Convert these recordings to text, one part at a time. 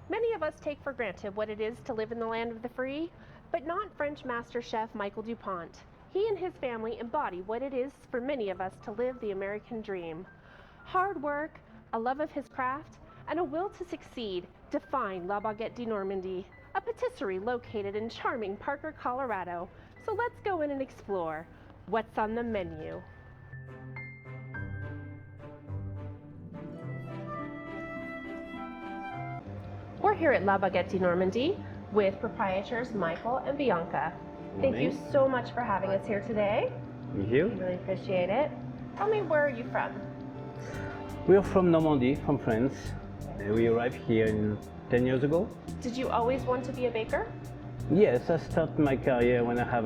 Many of us take for granted what it is to live in the land of the free, but not French master chef Michael Dupont. He and his family embody what it is for many of us to live the American dream. Hard work, a love of his craft, and a will to succeed define La Baguette de Normandy, a patisserie located in charming Parker, Colorado. So let's go in and explore what's on the menu. We're here at La Baguette de Normandy with proprietors Michael and Bianca. Thank you so much for having us here today. Thank you. I really appreciate it. Tell me, where are you from? We are from Normandy, from France. We arrived here 10 years ago. Did you always want to be a baker? Yes, I started my career when I have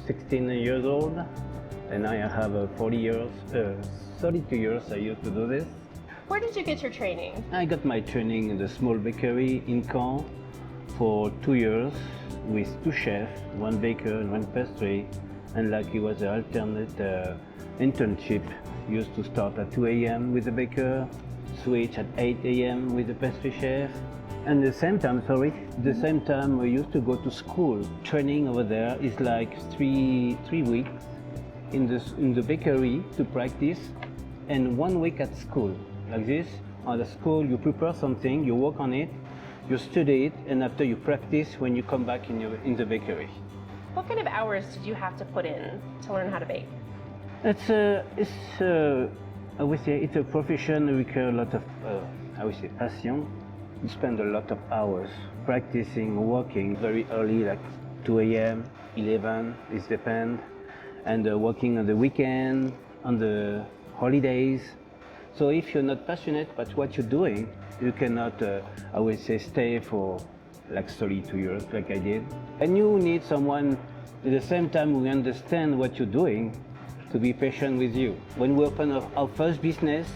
16 years old, and now I have 32 years I used to do this. Where did you get your training? I got my training in the small bakery in Caen for 2 years with two chefs, one baker and one pastry, and like it was an alternate internship. Used to start at 2 a.m. with the baker, switch at 8 a.m. with the pastry chef, and the same time we used to go to school. Training over there is like three weeks in the bakery to practice, and 1 week at school. Like this, at the school you prepare something, you work on it, you study it, and after you practice when you come back in the bakery. What kind of hours did you have to put in to learn how to bake? I would say it's a profession that requires a lot of, passion. You spend a lot of hours practicing, working very early, like 2 a.m., 11, it depends, and working on the weekend, on the holidays. So if you're not passionate about what you're doing, you cannot, stay for like 32 years, like I did. And you need someone, at the same time, who understand what you're doing, to be patient with you. When we open our first business,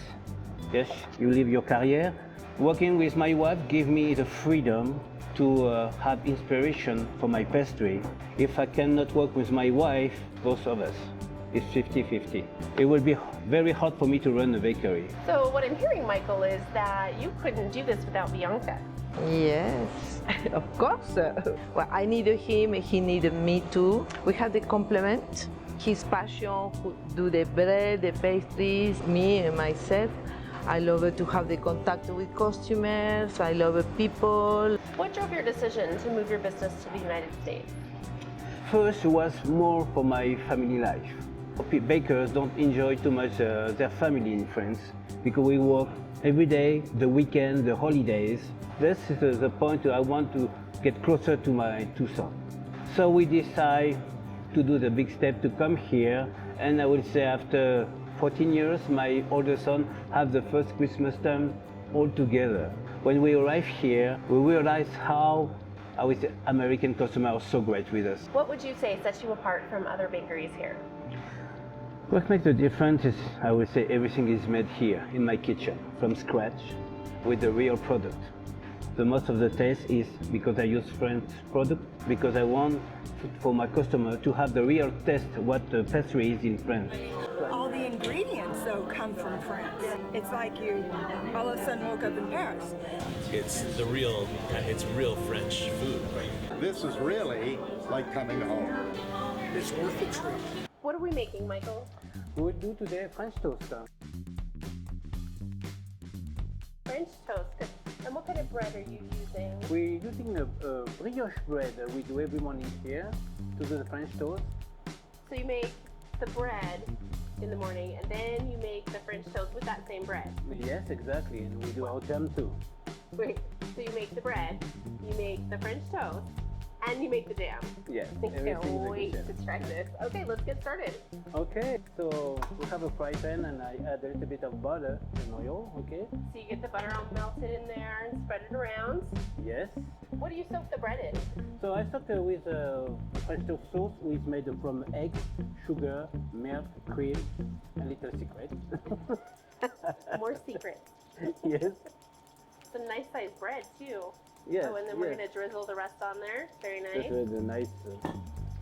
yes, you leave your career. Working with my wife gave me the freedom to have inspiration for my pastry. If I cannot work with my wife, both of us, it's 50-50. It will be very hard for me to run a bakery. So what I'm hearing, Michael, is that you couldn't do this without Bianca. Yes, of course. Well, I needed him, he needed me too. We had the complement. His passion to do the bread, the pastries, me and myself. I love it to have the contact with customers. I love people. What drove your decision to move your business to the United States? First, it was more for my family life. Bakers don't enjoy too much their family in France because we work every day, the weekend, the holidays. This is the point I want to get closer to my two sons. So we decide to do the big step to come here, and I would say after 14 years, my older son have the first Christmas time all together. When we arrived here, we realized how American customers are so great with us. What would you say sets you apart from other bakeries here? What makes the difference is, I would say, everything is made here in my kitchen from scratch with the real product. The most of the taste is because I use French product, because I want for my customer to have the real taste what the pastry is in France. All the ingredients, though, come from France. It's like you all of a sudden woke up in Paris. It's real French food. This is really like coming home. It's worth the trip. What are we making, Michael? We will do today French toast. French toast. And what kind of bread are you using? We're using a brioche bread we do every morning here to do the French toast. So you make the bread in the morning, and then you make the French toast with that same bread. Yes, exactly, and we do our jam too. Wait, so you make the bread, you make the French toast, and you make the jam. Yes, I can't everything is wait a good to jam. try this. Okay, let's get started. Okay, so we have a fry pan and I add a little bit of butter and oil, okay? So you get the butter all melted in there and spread it around. Yes. What do you soak the bread in? So I start with French toast sauce, which is made from eggs, sugar, milk, cream, and little secret. More secrets. Yes. It's a nice sized bread too. Yes. Oh, and then we're gonna drizzle the rest on there. Very nice. Just with the nice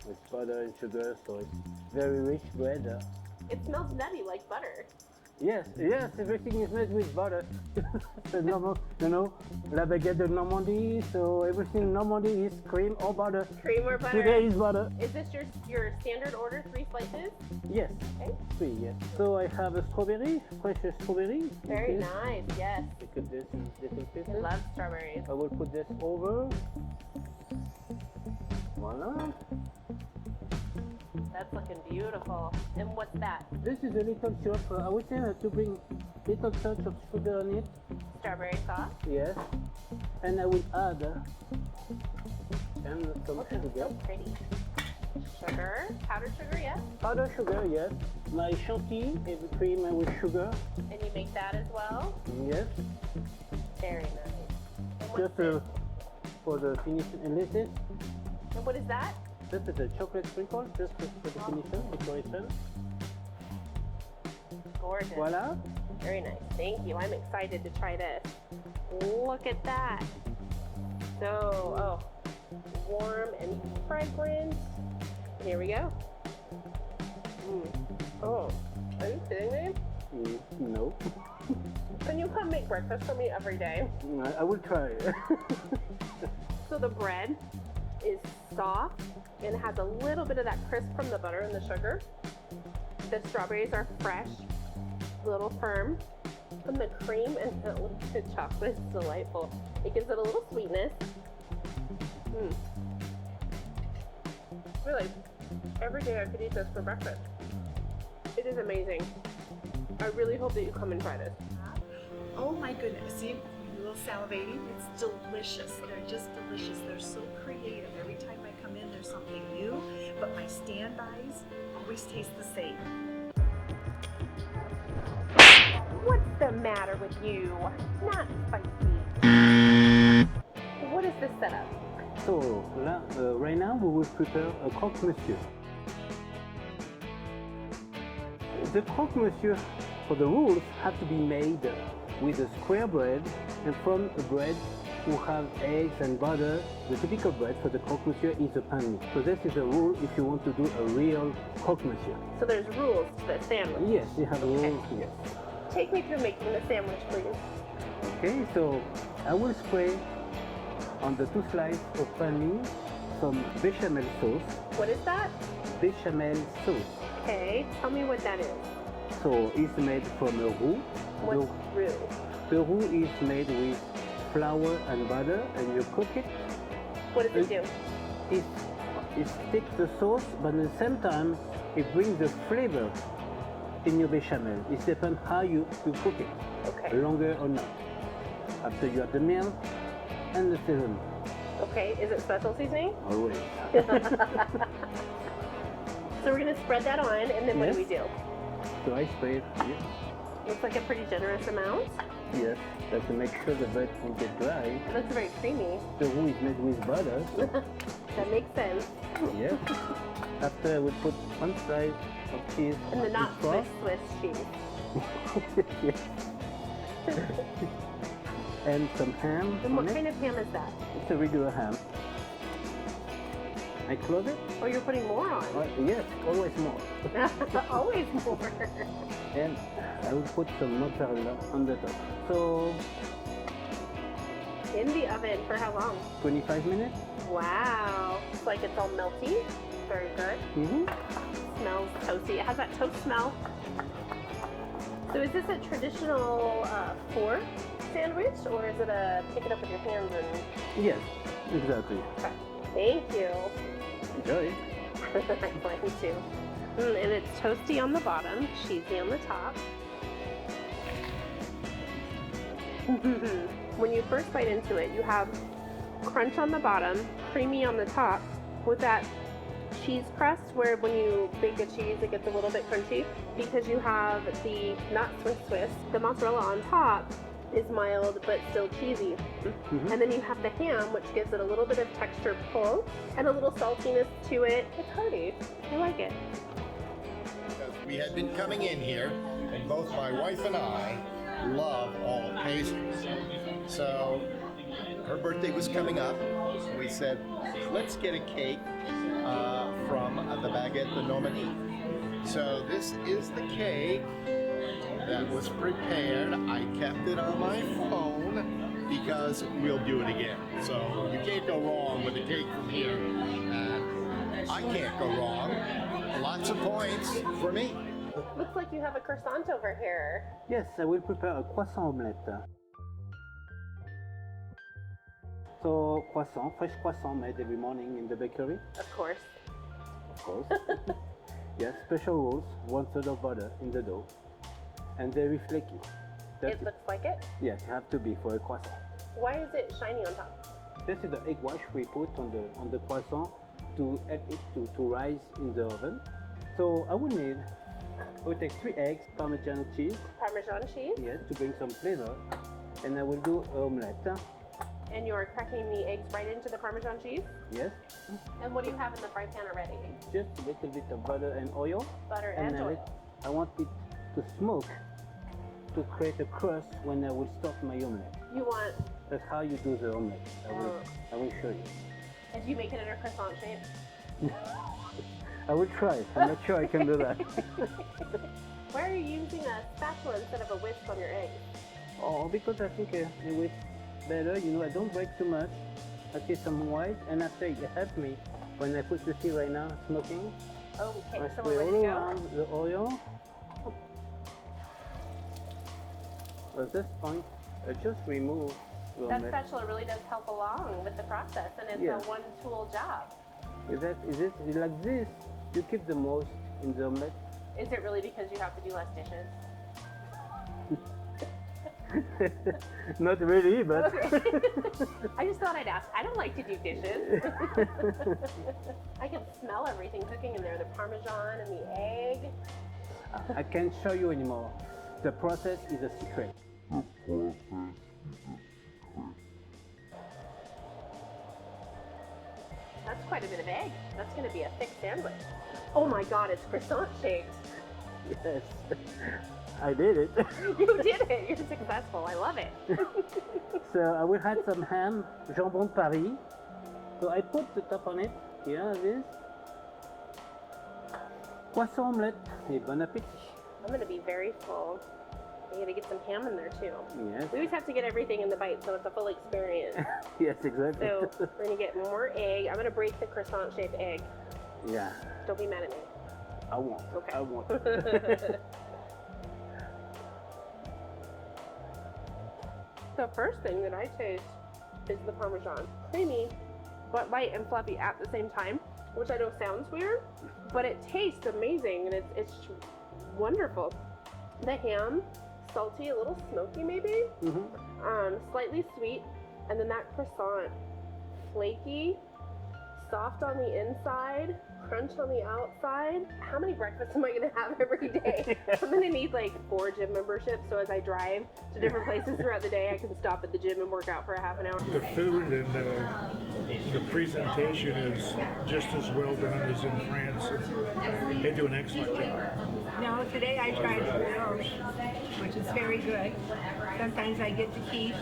with butter and sugar, so it's very rich bread. It smells nutty like butter. Yes, yes, everything is made with butter. The normal, la baguette de Normandy, so everything in Normandy is cream or butter. Cream or butter? Today is butter. Is this your standard order, 3 slices? Yes, Okay. 3, yes. So I have a strawberry, fresh strawberry. Very Okay. nice, yes. I cut this in little I pieces. love strawberries. I will put this over. Voila. That's looking beautiful. And what's that? This is a little syrup. I would say to bring little touch of sugar on it. Strawberry sauce. Yes. And I will add and some Looking sugar. so pretty. Sugar, powdered sugar, yes. Powdered sugar, yes. My chantilly is cream with sugar. And you make that as well? Yes. Very nice. And what's Just this? for the finish. And this is And what is that? this is a chocolate sprinkle, just for the finishing, decoration. Gorgeous. Voila. Very nice. Thank you. I'm excited to try this. Look at that. So, warm and fragrant. Here we go. Oh, are you kidding me? No. Can you come make breakfast for me every day? I will try. So the bread is soft and has a little bit of that crisp from the butter and the sugar. The strawberries are fresh, a little firm. And the cream and the chocolate is delightful. It gives it a little sweetness. Really, every day I could eat this for breakfast. It is amazing. I really hope that you come and try this. Oh my goodness, see, a little salivating. It's delicious. They're just delicious. They're so creative. Every time I come in, there's something new, but my standbys always taste the same. What's the matter with you? Not spicy. What is this setup? So, right now we will prepare a croque monsieur. The croque monsieur, for the rules, have to be made with a square bread and from a bread who have eggs and butter. The typical bread for the croque monsieur is a pain. So this is a rule if you want to do a real croque monsieur. So there's rules to the sandwich. Yes, you have a rule. Yes. Take me through making the sandwich, please. Okay, so I will spray on the 2 slices of pain some bechamel sauce. What is that? Bechamel sauce. Okay, tell me what that is. So it's made from a roux. What's roux? The roux is made with flour and butter, and you cook it. What does it do? It sticks the sauce, but at the same time, it brings the flavor in your bechamel. It depends how you cook it, Okay. longer or not. After you add the milk and the seasoning. Okay, is it special seasoning? Always. So we're gonna spread that on, and then what do we Yes. do? So I spray it. Yes. Looks like a pretty generous amount. Yes. That's to make sure the bread won't get dry. It looks very creamy. The roux is made with butter. That makes sense. Yes. After I would put 1 slice of cheese And the on not each cross. Swiss cheese. Yes. And some ham. And on what it. kind of ham is that? It's a regular ham. I close it. Oh, you're putting more on. Yes, always more. Always more. And I will put some mozzarella on the top. So In the oven for how long? 25 minutes. Wow. It's like it's all melty. Very good. Smells toasty. It has that toast smell. So is this a traditional fork sandwich, or is it a pick it up with your hands and... Yes, exactly. Okay. Thank you. Enjoy. I'm going to. And it's toasty on the bottom, cheesy on the top. When you first bite into it, you have crunch on the bottom, creamy on the top, with that cheese crust where when you bake a cheese it gets a little bit crunchy, because you have the not Swiss, the mozzarella on top is mild but still cheesy. And then you have the ham, which gives it a little bit of texture pull and a little saltiness to it. It's hearty. I like it. Because we had been coming in here, and both my wife and I love all the pastries. So her birthday was coming up, and we said, let's get a cake from the Baguette de Normandy. So this is the cake. that was prepared. I kept it on my phone because we'll do it again. So you can't go wrong with a cake from here. I can't go wrong. Lots of points for me. Looks like you have a croissant over here. Yes, I will prepare a croissant omelette. So croissant, fresh croissant made every morning in the bakery. Of course. Of course. Yes, special rules, 1/3 of butter in the dough, and very flaky. It looks like it. Yes, it have to be for a croissant. Why is it shiny on top? This is the egg wash we put on the croissant to help it to rise in the oven. So I will take 3 eggs, Parmesan cheese, Parmesan cheese. yes, to bring some flavor, and I will do omelette. And you're cracking the eggs right into the Parmesan cheese. Yes, And what do you have in the fry pan already? just a little bit of butter and oil. Butter and oil. I want it to smoke to create a crust when I will start my omelette. You want, That's how you do the omelette. I will show you. and do you make it in a croissant shape? I will try. I'm not sure I can do that. Why are you using a spatula instead of a whisk on your eggs? Oh, because I think it was better. You know, I don't break too much. I see some white, and after it helped me when I put the see right now smoking. Okay, I so spray we're ready all to go. around the oil. At this point, I just remove the That omelette. spatula really does help along with the process, and it's Yeah. a one-tool job. Is it like this? You keep the most in the omelette. Is it really because you have to do less dishes? Not really, but Okay. I just thought I'd ask. I don't like to do dishes. I can smell everything cooking in there, the Parmesan and the egg. I can't show you anymore. The process is a secret. That's quite a bit of egg. That's going to be a thick sandwich. Oh my God, it's croissant shaped. Yes, I did it. You did it. You're successful. I love it. So I will add some ham, jambon de Paris. So I put the top on it. Here it is. Croissant omelette et bon appétit. I'm going to be very full. I got to get some ham in there too. Yes. We always have to get everything in the bite so it's a full experience. Yes, exactly. So we're going to get more egg. I'm going to break the croissant shaped egg. Yeah, Don't be mad at me. I won't. Okay. I won't. The first thing that I taste is the Parmesan. Creamy, but light and fluffy at the same time, which I know sounds weird, but it tastes amazing and it's wonderful. The ham, salty, a little smoky maybe, slightly sweet, and then that croissant, flaky, soft on the inside, crunch on the outside. How many breakfasts am I gonna have every day? I'm gonna need like 4 gym memberships, so as I drive to different places throughout the day, I can stop at the gym and work out for a half an hour. The food and the presentation is just as well done as in France. They do an excellent job. No, today I tried brioche, which is very good. Sometimes I get the quiche.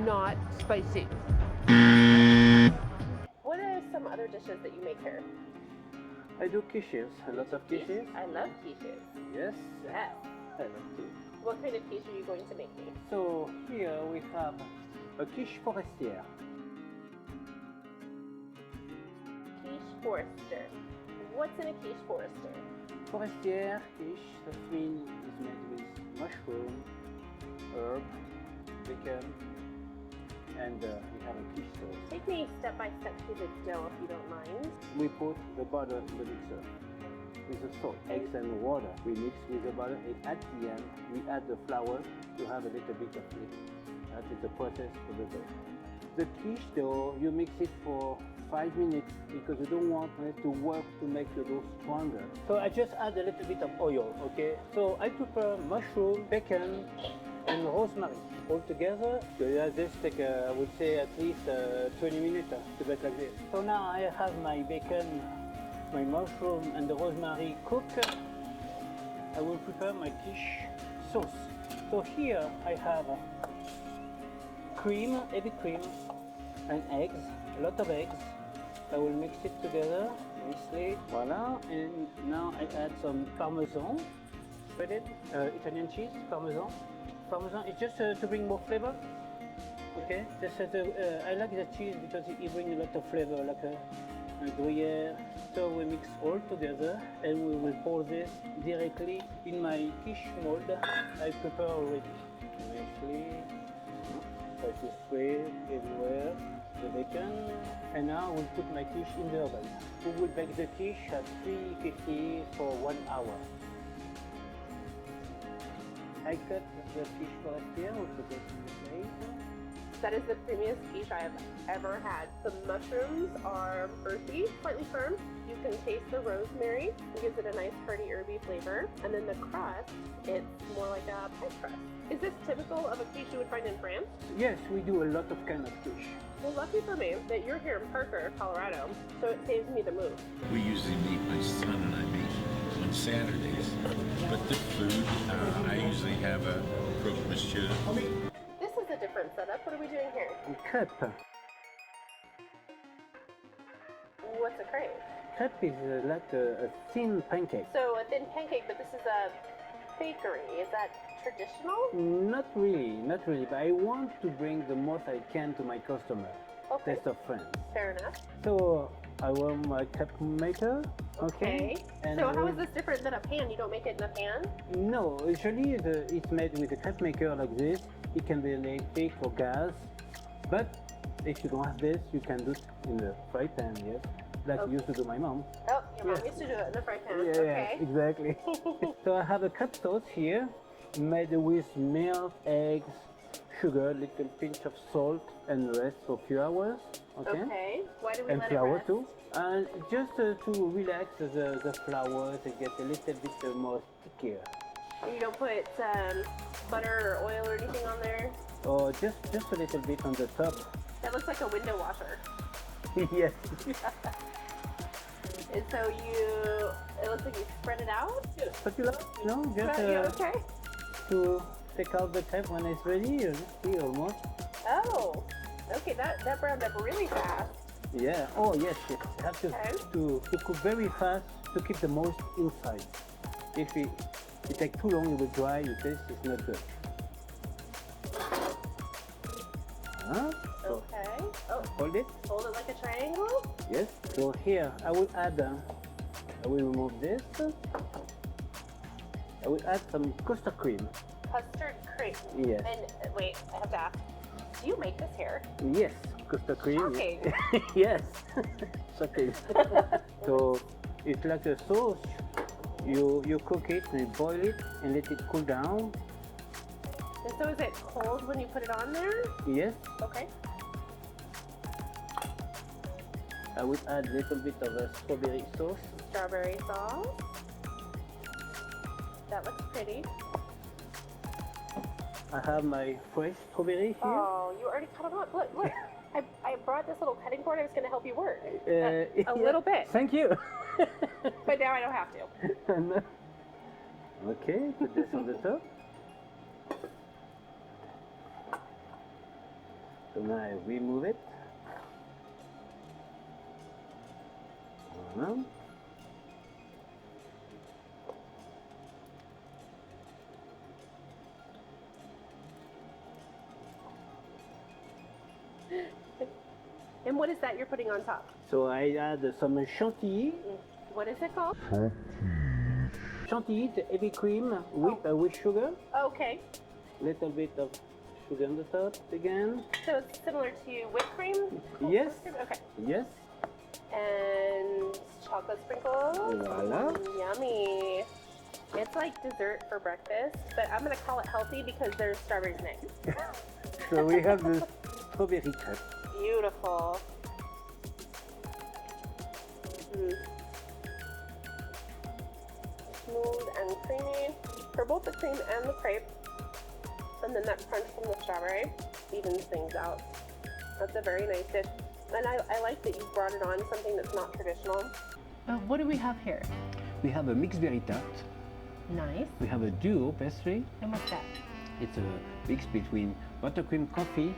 Not spicy. What are some other dishes that you make here? I do quiches, a lot of quiches. I love quiches. Yes, Yes. I love too. What kind of quiche are you going to make me? So here we have a quiche forestière. Quiche Forester. What's in a quiche Forester? Forestière quiche, that means is made with mushroom, herb, bacon, and we have a quiche sauce. Take me step by step through the dough if you don't mind. We put the butter in the mixer with the salt, eggs and water. We mix with the butter and at the end we add the flour to have a little bit of flavor. That is the process for the dough. The quiche dough, you mix it for 5 minutes because you don't want it to work to make the dough stronger. So I just add a little bit of oil, okay? So I prepare mushroom, bacon, and rosemary all together. So yeah, this take, I would say, at least 20 minutes to make like this. So now I have my bacon, my mushroom, and the rosemary cooked. I will prepare my quiche sauce. So here I have cream, heavy cream, and eggs, a lot of eggs. I will mix it together nicely. Voila. And now I add some parmesan, shredded Italian cheese, parmesan. Parmesan is just to bring more flavor. Okay. I like the cheese because it brings a lot of flavor, like a Gruyere. So we mix all together and we will pour this directly in my quiche mold I prepare already. Nicely. Try to spread everywhere the bacon. And now we'll put my quiche in the oven. We will bake the quiche at 350 for 1 hour. I cut the fish first here, we'll put it in the plate. That is the creamiest quiche I have ever had. The mushrooms are earthy, slightly firm. You can taste the rosemary. It gives it a nice hearty herby flavor. And then the crust, it's more like a pie crust. Is this typical of a quiche you would find in France? Yes, we do a lot of kind of quiche. Well, lucky for me that you're here in Parker, Colorado, so it saves me the move. We usually meet, my son and I meet on Saturdays. But the food, I usually have a croque monsieur. This is a different setup. What are we doing here? Crepe. What's a crepe? Crepe is like a thin pancake. So a thin pancake, but this is a bakery. Is that traditional? Not really, but I want to bring the most I can to my customer. Okay. Taste of France. Fair enough. So I want my crepe maker. Okay. And So how is this different than a pan? You don't make it in a pan? No, usually it's made with a crepe maker like this. It can be electric or gas, but if you don't have this, you can do it in the fry pan, yes, like Okay. used to do my mom. Oh, your mom Yes. used to do it in the fry pan. Yeah, Okay. exactly. So I have a crepe sauce here, made with milk, eggs, sugar, little pinch of salt, and rest for a few hours. Okay. Okay. Why do we And let flour it rest? too. And just to relax the flour to get a little bit more stickier. You don't put butter or oil or anything on there? Or just a little bit on the top. That looks like a window washer. Yes. And so it looks like you spread it out? But you know, just Yeah, okay. to take out the crepe when it's ready. You see, almost. Oh, okay, that browned up really fast. Yeah. Oh yes, yes. You have Okay. to cook very fast to keep the moist inside. If it takes too long, it will dry. You taste it's not good. So Okay. Oh, hold it. hold it like a triangle? Yes. So here I will add. I will remove this. I will add some custard cream. Custard cream. Yes. And wait, I have to ask, do you make this here? Yes, custard cream. Shocking. Yes. Shocking. So it's like a sauce. You cook it and boil it and let it cool down. And so is it cold when you put it on there? Yes. Okay. I will add a little bit of a strawberry sauce. Strawberry sauce. That looks pretty. I have my fresh strawberry here. Oh, you already cut them up. Look, look. I brought this little cutting board. I was going to help you work. A Yeah. little bit. Thank you. But now I don't have to. Okay, put this on the top. So now I remove it. Uh-huh. And what is that you're putting on top? So I add some chantilly. What is it called? Chantilly, the heavy cream with sugar. Okay. Little bit of sugar on the top again. So it's similar to whipped cream? Yes. Okay. Yes. And chocolate sprinkles. Voila. Yummy. It's like dessert for breakfast, but I'm going to call it healthy because there's strawberries in it. So we have the strawberry crepe. Beautiful. Smooth and creamy for both the cream and the crepe. And then that crunch from the strawberry evens things out. That's a very nice dish. And I like that you brought it on something that's not traditional. What do we have here? We have a mixed berry tart. Nice. We have a duo pastry. And what's that? It's a mix between buttercream coffee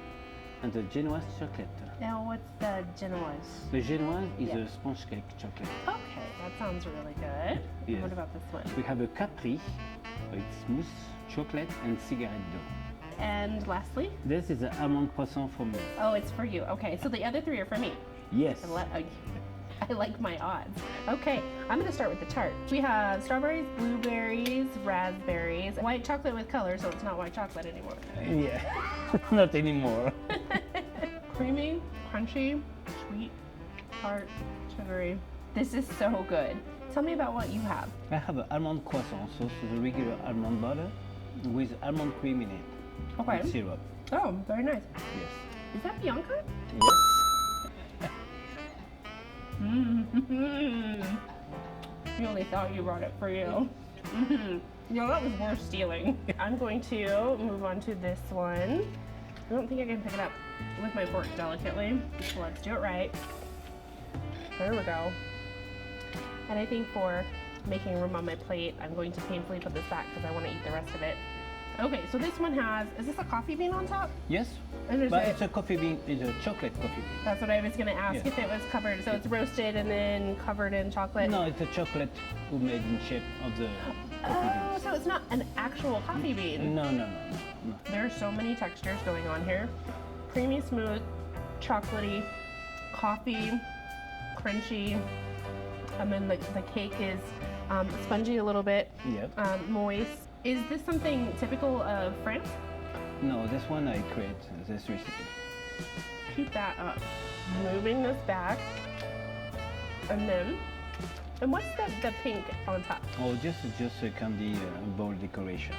and the Genoise chocolate. Now, what's the Genoise? The Genoise is Yeah. a sponge cake chocolate. Okay, that sounds really good. Yes. What about this one? We have a Capri, it's mousse, chocolate, and cigarette dough. And lastly? This is an almond croissant for me. Oh, it's for you. Okay, so the other three are for me. Yes. I like my odds. Okay, I'm gonna start with the tart. We have strawberries, blueberries, raspberries, white chocolate with color, so it's not white chocolate anymore. Yeah, not anymore. Creamy, crunchy, sweet, tart, sugary. This is so good. Tell me about what you have. I have an almond croissant, so it's the regular almond butter with almond cream in it. Okay. And syrup. Oh, very nice. Yes. Is that Bianca? Yes. You only thought you brought it for you. No, that was worth stealing. I'm going to move on to this one. I don't think I can pick it up with my fork delicately. So let's do it right. There we go. And I think for making room on my plate, I'm going to painfully put this back because I want to eat the rest of it. Okay, so this one has, is this a coffee bean on top? Yes, And is but it- it's a coffee bean, it's a chocolate coffee bean. That's what I was going to ask, Yeah. if it was covered. So it's roasted and then covered in chocolate? No, it's a chocolate who made in shape of the coffee Oh, so it's not an actual coffee bean. bean. No. There are so many textures going on here. Creamy, smooth, chocolatey, coffee, crunchy, and then the cake is spongy a little bit, Yep. moist. Is this something typical of France? No, this one I create this recipe. Keep that up. Moving this back. And what's the pink on top? Oh, just a candy bowl decoration.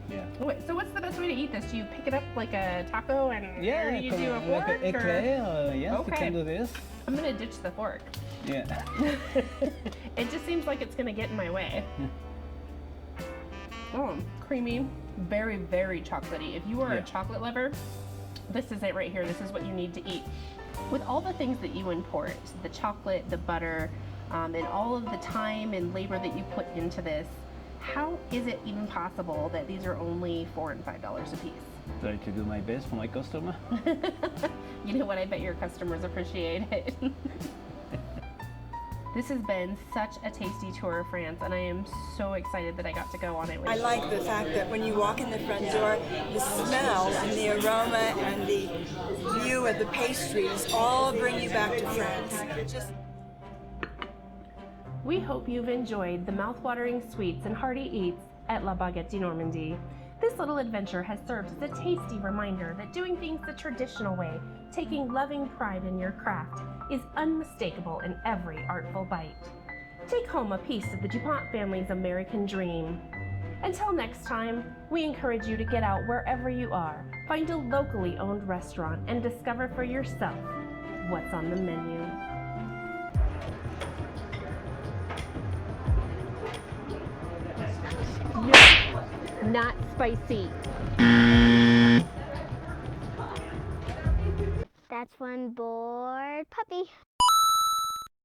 Yeah. Wait, so what's the best way to eat this? Do you pick it up like a taco and or do you do a fork? like an or- eclair. Yes, you Okay. can do this. I'm gonna ditch the fork. Yeah. It just seems like it's gonna get in my way. Oh, creamy, very, very chocolatey. If you are Yeah. a chocolate lover, this is it right here. This is what you need to eat. With all the things that you import, the chocolate, the butter, and all of the time and labor that you put into this, how is it even possible that these are only $4 and $5 a piece? Try to do my best for my customer. You know what? I bet your customers appreciate it. This has been such a tasty tour of France, and I am so excited that I got to go on it with I you. like the fact that when you walk in the front door, the smell and the aroma and the view of the pastries all bring you back to France. Just We hope you've enjoyed the mouth-watering sweets and hearty eats at La Baguette de Normandy. This little adventure has served as a tasty reminder that doing things the traditional way, taking loving pride in your craft, is unmistakable in every artful bite. Take home a piece of the DuPont family's American dream. Until next time, we encourage you to get out wherever you are, find a locally owned restaurant, and discover for yourself what's on the menu. No, not spicy. That's one bored puppy.